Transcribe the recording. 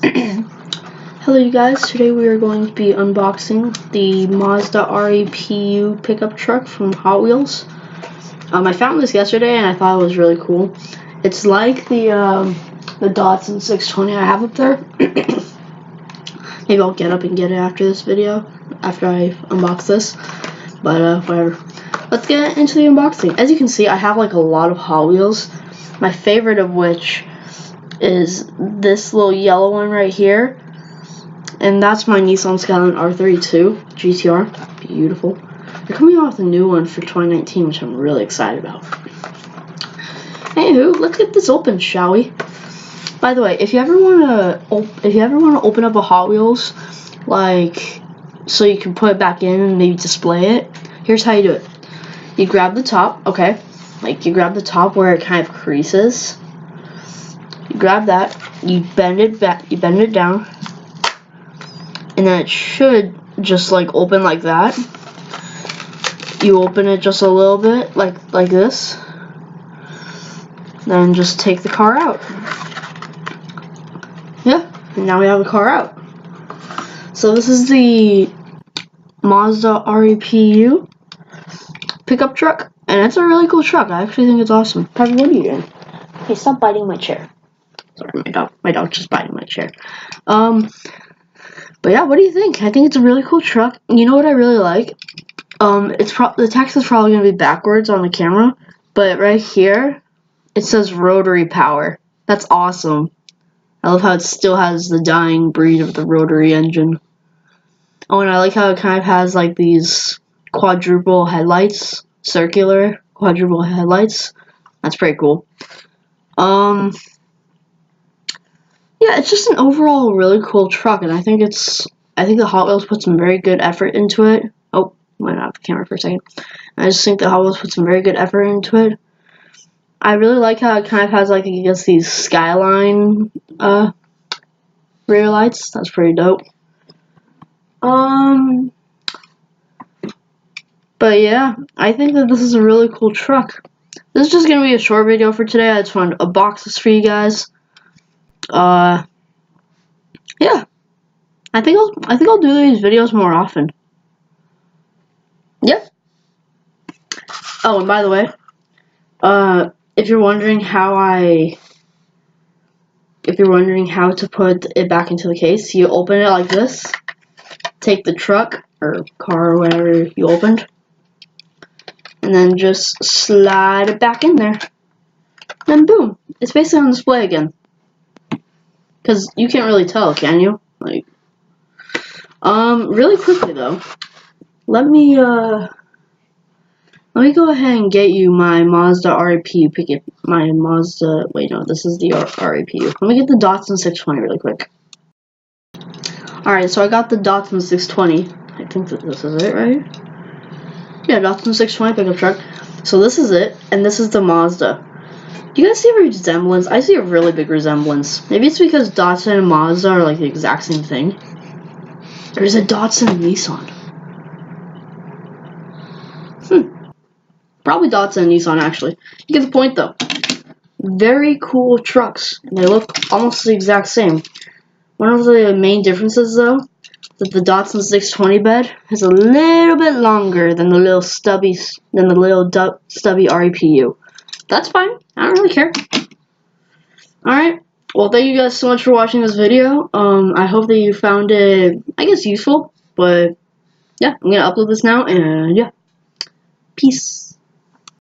Hello you guys, today we are going to be unboxing the Mazda REPU pickup truck from Hot Wheels. I found this yesterday and I thought it was really cool. It's like the Datsun 620 I have up there. Maybe I'll get up and get it after this video, after I unbox this, but whatever. Let's get into the unboxing. As you can see, I have like a lot of Hot Wheels, my favorite of which is this little yellow one right here. And that's my Nissan Skyline R32 GTR. Beautiful. They're coming out with a new one for 2019, which I'm really excited about. Anywho, let's get this open, shall we? By the way, if you ever want to open up a Hot Wheels, like so you can put it back in and maybe display it, here's how you do it. You grab the top, okay? Like you grab the top where it kind of creases. You grab that, you bend it back, you bend it down. And then it should just like open like that. You open it just a little bit, like this. Then just take the car out. Yeah, and now we have the car out. So this is the Mazda REPU pickup truck, and it's a really cool truck. I actually think it's awesome. Harvey, what are you doing? Hey, stop biting my chair. Sorry, my dog's just biting my chair. But yeah, what do you think? I think it's a really cool truck. You know what I really like? The text is probably gonna be backwards on the camera, but right here it says rotary power. That's awesome. I love how it still has the dying breed of the rotary engine. Oh, and I like how it kind of has like these quadruple headlights, circular quadruple headlights. That's pretty cool. Yeah, it's just an overall really cool truck, and I think the Hot Wheels put some very good effort into it. Oh, went out of the camera for a second. I just think the Hot Wheels put some very good effort into it. I really like how it kind of has like, I guess, these skyline rear lights. That's pretty dope. But yeah, I think that this is a really cool truck. This is just gonna be a short video for today. I just wanted to unbox this for you guys. Yeah, I think I'll do these videos more often. Yep. Oh, and by the way, if you're wondering how to put it back into the case, you open it like this. Take the truck or car or whatever you opened, and then just slide it back in there. Then boom, it's basically on display again. Because you can't really tell, can you? Like, really quickly though, let me go ahead and get you my Mazda REPU wait, no, this is the REPU. Let me get the Datsun 620 really quick. Alright, so I got the Datsun 620. I think that this is it, right? Yeah, Datsun 620 pickup truck. So this is it, and this is the Mazda. Do you guys see a resemblance? I see a really big resemblance. Maybe it's because Datsun and Mazda are like the exact same thing. There's a Datsun and Nissan. Probably Datsun and Nissan, actually. You get the point, though. Very cool trucks. And they look almost the exact same. One of the main differences, though, is that the Datsun 620 bed is a little bit longer than the little stubby REPU. That's fine. I don't really care. Alright. Well, thank you guys so much for watching this video. I hope that you found it, I guess, useful. But, yeah, I'm going to upload this now. And, yeah. Peace.